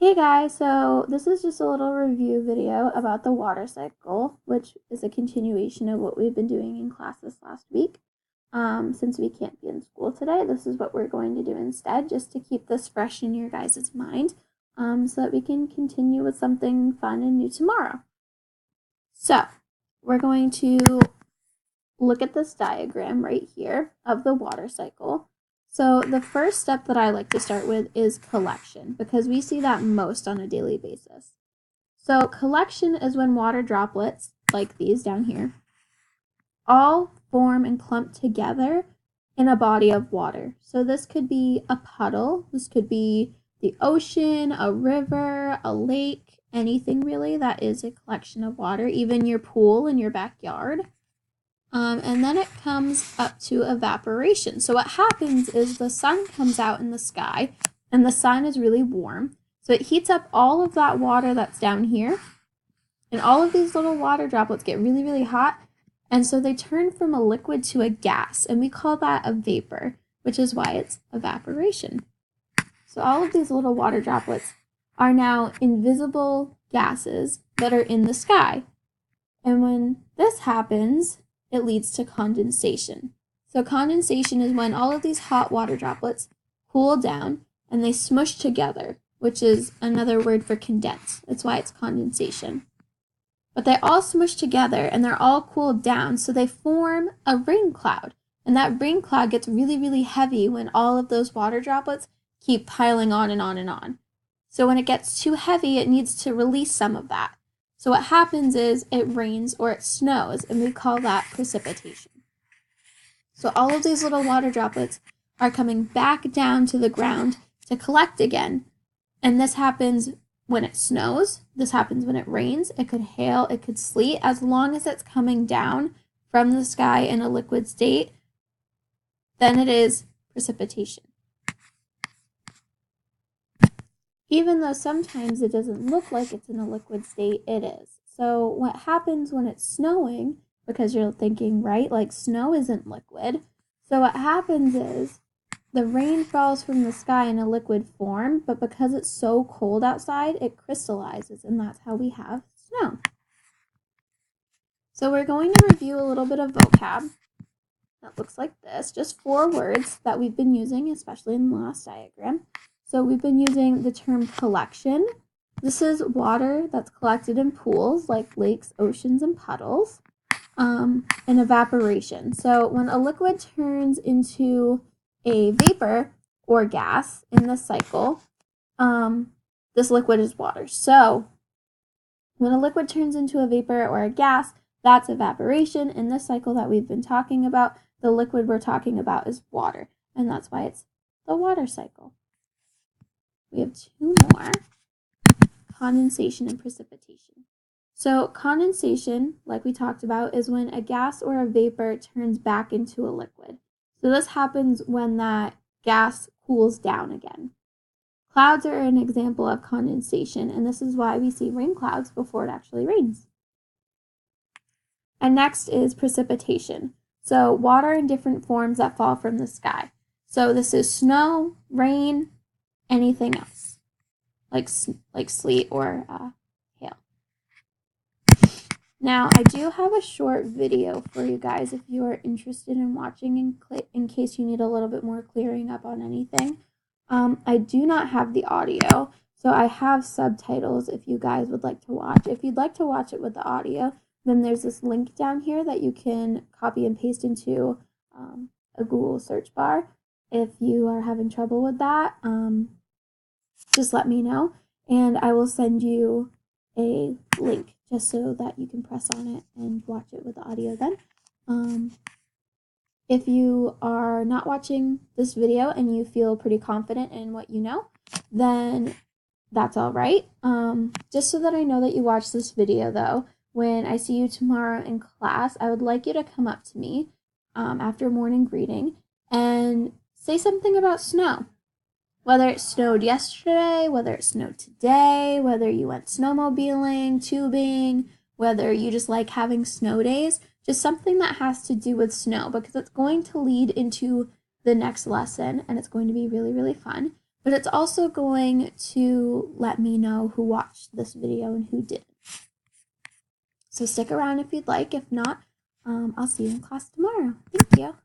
Hey guys, so this is just a little review video about the water cycle, which is a continuation of what we've been doing in class this last week. Since we can't be in school today, this is what we're going to do instead, just to keep this fresh in your guys' mind, so that we can continue with something fun and new tomorrow. So, we're going to look at this diagram right here of the water cycle. So the first step that I like to start with is collection, because we see that most on a daily basis. So collection is when water droplets, like these down here, all form and clump together in a body of water. So this could be a puddle, this could be the ocean, a river, a lake, anything really that is a collection of water, even your pool in your backyard. And then it comes up to evaporation. So what happens is the sun comes out in the sky, and the sun is really warm. So it heats up all of that water that's down here, and all of these little water droplets get really, really hot, and so they turn from a liquid to a gas, and we call that a vapor, which is why it's evaporation. So all of these little water droplets are now invisible gases that are in the sky. And when this happens, it leads to condensation. So condensation is when all of these hot water droplets cool down and they smush together, which is another word for condense. That's why it's condensation. But they all smush together and they're all cooled down, so they form a rain cloud. And that rain cloud gets really, really heavy when all of those water droplets keep piling on and on and on. So when it gets too heavy, it needs to release some of that. So what happens is it rains or it snows, and we call that precipitation. So all of these little water droplets are coming back down to the ground to collect again. And this happens when it snows. This happens when it rains. It could hail, it could sleet. As long as it's coming down from the sky in a liquid state, then it is precipitation. Even though sometimes it doesn't look like it's in a liquid state, it is. So what happens when it's snowing, because you're thinking, right, like snow isn't liquid. So what happens is the rain falls from the sky in a liquid form, but because it's so cold outside, it crystallizes, and that's how we have snow. So we're going to review a little bit of vocab that looks like this, just 4 words that we've been using, especially in the last diagram. So we've been using the term collection. This is water that's collected in pools like lakes, oceans, and puddles. And evaporation. So when a liquid turns into a vapor or gas in this cycle, this liquid is water. So when a liquid turns into a vapor or a gas, that's evaporation. In this cycle that we've been talking about, the liquid we're talking about is water, and that's why it's the water cycle. We have 2 more, condensation and precipitation. So condensation, like we talked about, is when a gas or a vapor turns back into a liquid. So this happens when that gas cools down again. Clouds are an example of condensation, and this is why we see rain clouds before it actually rains. And next is precipitation. So water in different forms that fall from the sky. So this is snow, rain, anything else, like sleet or hail. Now, I do have a short video for you guys if you are interested in watching in case you need a little bit more clearing up on anything. I do not have the audio, so I have subtitles if you guys would like to watch. If you'd like to watch it with the audio, then there's this link down here that you can copy and paste into a Google search bar. If you are having trouble with that, just let me know, and I will send you a link just so that you can press on it and watch it with the audio then. If you are not watching this video and you feel pretty confident in what you know, then that's all right. Just so that I know that you watched this video though, when I see you tomorrow in class, I would like you to come up to me after morning greeting and say something about snow. Whether it snowed yesterday, whether it snowed today, whether you went snowmobiling, tubing, whether you just like having snow days, just something that has to do with snow, because it's going to lead into the next lesson and it's going to be really, really fun. But it's also going to let me know who watched this video and who didn't. So stick around if you'd like. If not, I'll see you in class tomorrow. Thank you.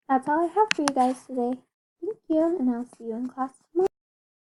That's all I have for you guys today. Thank you, and I'll see you in class tomorrow.